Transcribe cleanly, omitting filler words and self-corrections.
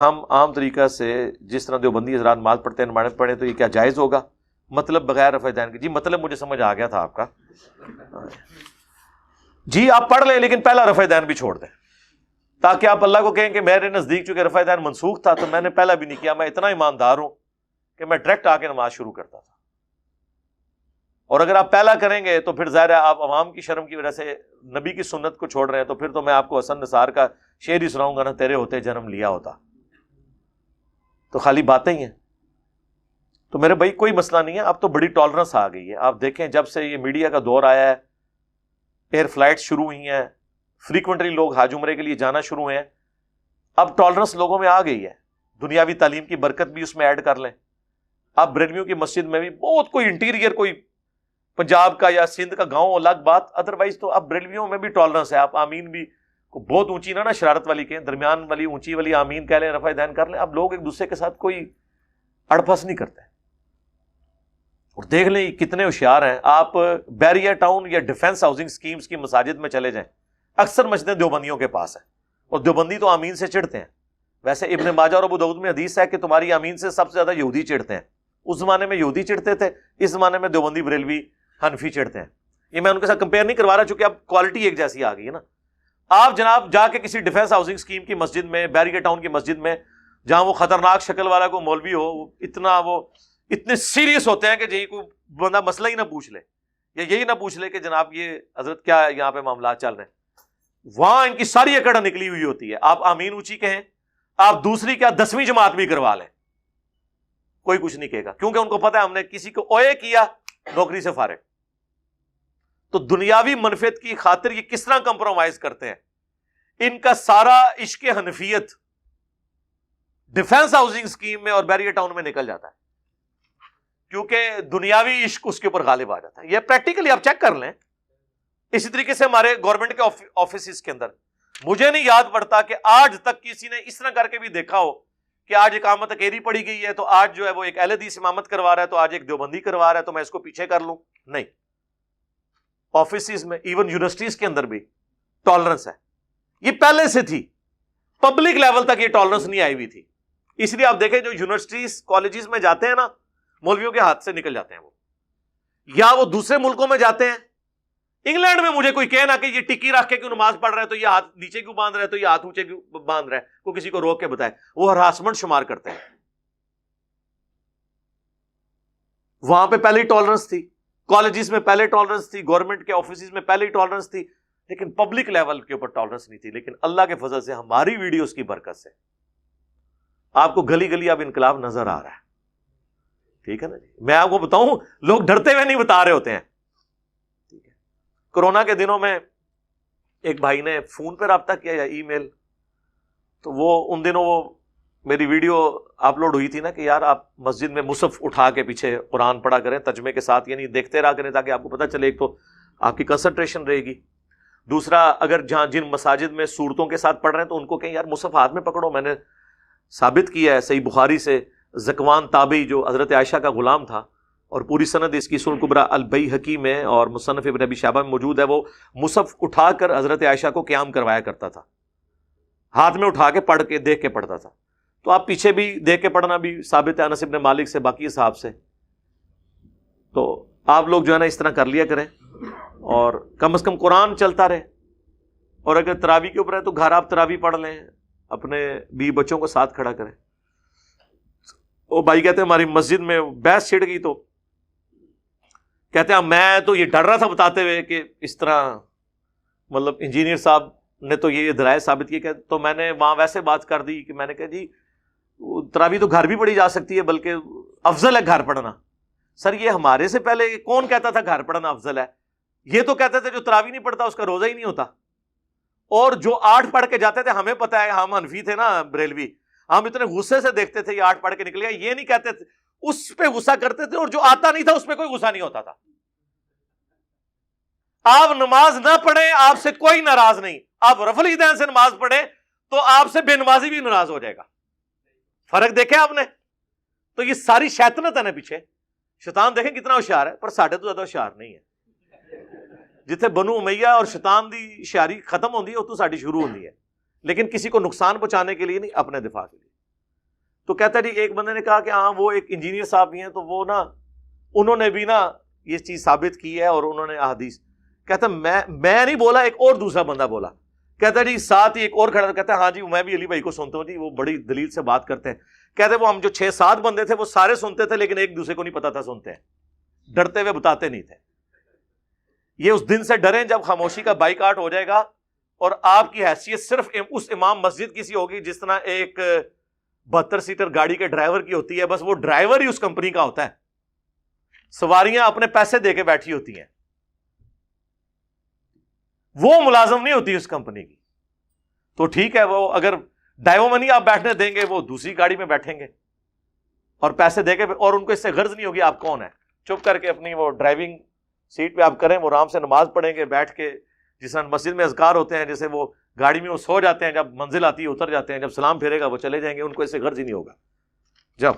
ہم عام طریقہ سے جس طرح دیوبندی حضرات نماز پڑھتے ہیں نماز پڑھیں تو یہ کیا جائز ہوگا؟ مطلب بغیر رفع دین کے؟ جی مطلب مجھے سمجھ آ گیا تھا آپ کا. جی آپ پڑھ لیں لیکن پہلا رفع دین بھی چھوڑ دیں تاکہ آپ اللہ کو کہیں کہ میرے نزدیک چونکہ رفع دین منسوخ تھا تو میں نے پہلا بھی نہیں کیا، میں اتنا ایماندار ہوں کہ میں ڈائریکٹ آ کے نماز شروع کرتا تھا. اور اگر آپ پہلا کریں گے تو پھر ظاہر ہے آپ عوام کی شرم کی وجہ سے نبی کی سنت کو چھوڑ رہے ہیں، تو پھر تو میں آپ کو حسن نثار کا شعر ہی سناؤں گا نا، تیرے ہوتے جنم لیا ہوتا. تو خالی باتیں ہی ہیں. تو میرے بھائی کوئی مسئلہ نہیں ہے، اب تو بڑی ٹالرنس آ گئی ہے. آپ دیکھیں جب سے یہ میڈیا کا دور آیا ہے، ایئر فلائٹ شروع ہوئی ہیں، فریکوینٹلی لوگ حج عمرے کے لیے جانا شروع ہوئے ہیں، اب ٹالرنس لوگوں میں آ گئی ہے. دنیاوی تعلیم کی برکت بھی اس میں ایڈ کر لیں. اب بریلویوں کی مسجد میں بھی بہت کوئی انٹیریئر کوئی پنجاب کا یا سندھ کا گاؤں الگ بات، ادروائز تو اب بریلویوں میں بھی ٹالرنس ہے. آپ آمین بھی بہت اونچی نہ شرارت والی کہیں، درمیان والی اونچی والی آمین کہہ لیں، رفع دین کر لیں. اب لوگ ایک دوسرے کے ساتھ کوئی اڑپس نہیں کرتے. اور دیکھ لیں کتنے ہوشیار ہیں. آپ بیریا ٹاؤن یا ڈیفنس ہاؤسنگ سکیمز کی مساجد میں چلے جائیں، اکثر مسجدیں دیوبندیوں کے پاس ہیں، اور دیوبندی تو آمین سے چڑھتے ہیں. ویسے ابن ماجہ اور ابو داؤد میں حدیث ہے کہ تمہاری آمین سے سب سے زیادہ یہودی چڑھتے ہیں. اس زمانے میں یہودی چڑھتے تھے، اس زمانے میں دیوبندی بریلوی حنفی چڑھتے ہیں. یہ میں ان کے ساتھ کمپیئر نہیں کروا رہا چونکہ اب کوالٹی ایک جیسی آ گئی ہے نا. آپ جناب جا کے کسی ڈیفنس ہاؤسنگ اسکیم کی مسجد میں، بیریا ٹاؤن کی مسجد میں، جہاں وہ خطرناک شکل والا کوئی مولوی ہو، وہ اتنے سیریس ہوتے ہیں کہ جی کوئی بندہ مسئلہ ہی نہ پوچھ لے، یا یہی نہ پوچھ لے کہ جناب یہ حضرت کیا یہاں پہ معاملات چل رہے ہیں. وہاں ان کی ساری اکڑ نکلی ہوئی ہوتی ہے. آپ آمین اونچی کہیں، آپ دوسری کیا 10ویں جماعت بھی کروا لیں، کوئی کچھ نہیں کہے گا، کیونکہ ان کو پتہ ہے ہم نے کسی کو اوے کیا نوکری سے فارغ. تو دنیاوی منفعت کی خاطر یہ کس طرح کمپرومائز کرتے ہیں. ان کا سارا عشق حنفیت ڈیفنس ہاؤسنگ اسکیم میں اور بیریا ٹاؤن میں نکل جاتا ہے، کیونکہ دنیاوی عشق اس کے اوپر غالب آ جاتا ہے. یہ پریکٹیکلی آپ چیک کر لیں. اسی طریقے سے ہمارے گورنمنٹ کے آفیسز کے اندر مجھے نہیں یاد پڑتا کہ آج تک کسی نے اس طرح کر کے بھی دیکھا ہو کہ آج اقامت اکیری پڑی گئی ہے تو آج جو ہے وہ ایک اہل حدیث امامت کروا رہا ہے، تو آج ایک دیوبندی کروا رہا ہے تو میں اس کو پیچھے کر لوں. نہیں، آفیسز میں ایون یونیورسٹیز کے اندر بھی ٹالرنس ہے. یہ پہلے سے تھی، پبلک لیول تک یہ ٹالرنس نہیں آئی ہوئی تھی. اس لیے آپ دیکھیں جو یونیورسٹیز کالجز میں جاتے ہیں نا، مولویوں کے ہاتھ سے نکل جاتے ہیں وہ، یا وہ دوسرے ملکوں میں جاتے ہیں. انگلینڈ میں مجھے کوئی کہنا کہ یہ ٹکی رکھ کے کیوں نماز پڑھ رہا ہے، تو یہ ہاتھ نیچے کیوں باندھ رہا ہے، تو یہ ہاتھ اونچے کیوں باندھ رہا ہے، کوئی کسی کو روک کے بتائے، وہ ہراسمنٹ شمار کرتے ہیں. وہاں پہ پہلے ٹالرنس تھی، کالجز میں پہلے ٹالرنس تھی، گورنمنٹ کے آفیسز میں پہلے ٹالرنس تھی، لیکن پبلک لیول کے اوپر ٹالرنس نہیں تھی. لیکن اللہ کے فضل سے ہماری ویڈیوز کی برکت سے آپ کو گلی گلی اب انقلاب نظر آ رہا ہے. ٹھیک ہے نا جی. میں آپ کو بتاؤں لوگ ڈرتے ہوئے نہیں بتا رہے ہوتے ہیں. ٹھیک ہے. کورونا کے دنوں میں ایک بھائی نے فون پہ رابطہ کیا یا ای میل، تو وہ ان دنوں وہ میری ویڈیو اپلوڈ ہوئی تھی نا کہ یار آپ مسجد میں مصحف اٹھا کے پیچھے قرآن پڑھا کریں ترجمے کے ساتھ، یعنی دیکھتے رہا کریں تاکہ آپ کو پتہ چلے. ایک تو آپ کی کنسنٹریشن رہے گی، دوسرا اگر جہاں جن مساجد میں صورتوں کے ساتھ پڑھ رہے ہیں تو ان کو کہیں یار مصحف ہاتھ میں پکڑو. میں نے ثابت کیا ہے صحیح بخاری سے، زکوان تابعی جو حضرت عائشہ کا غلام تھا، اور پوری سند اس کی سنن کبریٰ البیہقی میں اور مصنف ابن ابی شیبہ میں موجود ہے، وہ مصحف اٹھا کر حضرت عائشہ کو قیام کروایا کرتا تھا، ہاتھ میں اٹھا کے پڑھ کے دیکھ کے پڑھتا تھا. تو آپ پیچھے بھی دیکھ کے پڑھنا بھی ثابت ہے انس بن مالک سے، باقی صحاب سے. تو آپ لوگ جو ہے نا اس طرح کر لیا کریں، اور کم از کم قرآن چلتا رہے. اور اگر تراویح کے اوپر ہے تو گھر آپ تراویح پڑھ لیں، اپنے بیوی بچوں کو ساتھ کھڑا کریں. وہ بھائی کہتے ہیں ہماری مسجد میں بحث چھڑ گئی، تو کہتے ہیں میں تو یہ ڈر رہا تھا بتاتے ہوئے کہ اس طرح مطلب انجینئر صاحب نے تو یہ دلائل ثابت کیے کہ، تو میں نے وہاں ویسے بات کر دی کہ میں نے کہا جی تراویح تو گھر بھی پڑھی جا سکتی ہے، بلکہ افضل ہے گھر پڑھنا. سر یہ ہمارے سے پہلے کون کہتا تھا گھر پڑھنا افضل ہے؟ یہ تو کہتے تھے جو تراویح نہیں پڑھتا اس کا روزہ ہی نہیں ہوتا. اور جو 8 پڑھ کے جاتے تھے، ہمیں پتہ ہے ہم حنفی تھے نا بریلوی، ہم اتنے غصے سے دیکھتے تھے یہ 8 پڑھ کے نکل گیا. یہ نہیں کہتے تھے، اس پہ غصہ کرتے تھے، اور جو آتا نہیں تھا اس پہ کوئی غصہ نہیں ہوتا تھا. آپ نماز نہ پڑھیں آپ سے کوئی ناراض نہیں، آپ رفع الیدین سے نماز پڑھیں تو آپ سے بے نمازی بھی ناراض ہو جائے گا. فرق دیکھیں آپ نے؟ تو یہ ساری شیطنت ہے نا پیچھے. شیطان دیکھیں کتنا ہوشیار ہے، پر ساڑھے تو زیادہ ہوشیار نہیں ہے. جتنے بنو امیہ اور شیطان دی ہوشیاری ختم ہوندی ہے، اتوں ساڑی شروع ہوندی ہے، لیکن کسی کو نقصان پہنچانے کے لیے نہیں، اپنے دفاع کے لیے. تو کہتا جی ایک بندے نے کہا کہ ہاں وہ ایک انجینئر صاحب بھی ہیں تو وہ نا انہوں نے بھی نا یہ چیز ثابت کی ہے اور انہوں نے احادیث. کہتا میں نہیں بولا, ایک اور دوسرا بندہ بولا. کہتا جی ساتھ ہی ایک اور کھڑا, کہتا ہے ہاں جی میں بھی علی بھائی کو سنتا ہوں جی, وہ بڑی دلیل سے بات کرتے ہیں. کہتے وہ ہم جو 6-7 بندے تھے وہ سارے سنتے تھے لیکن ایک دوسرے کو نہیں پتا تھا سنتے ہیں, ڈرتے ہوئے بتاتے نہیں تھے. یہ اس دن سے ڈریں جب خاموشی کا بائیکاٹ ہو جائے گا اور آپ کی حیثیت صرف اس امام مسجد کی سی ہوگی جس طرح ایک 72 سیٹر گاڑی کے ڈرائیور کی ہوتی ہے, بس وہ ڈرائیور ہی اس کمپنی کا ہوتا ہے, سواریاں اپنے پیسے دے کے بیٹھی ہوتی ہیں, وہ ملازم نہیں ہوتی اس کمپنی کی. تو ٹھیک ہے, وہ اگر ڈائیو منی آپ بیٹھنے دیں گے وہ دوسری گاڑی میں بیٹھیں گے اور پیسے دے کے, اور ان کو اس سے غرض نہیں ہوگی آپ کون ہیں. چپ کر کے اپنی وہ ڈرائیونگ سیٹ پہ آپ کریں, وہ آرام سے نماز پڑھیں گے بیٹھ کے, جس طرح مسجد میں اذکار ہوتے ہیں, جیسے وہ گاڑی میں وہ سو جاتے ہیں, جب منزل آتی ہے اتر جاتے ہیں, جب سلام پھیرے گا وہ چلے جائیں گے, ان کو اس سے غرض ہی نہیں ہوگا. جب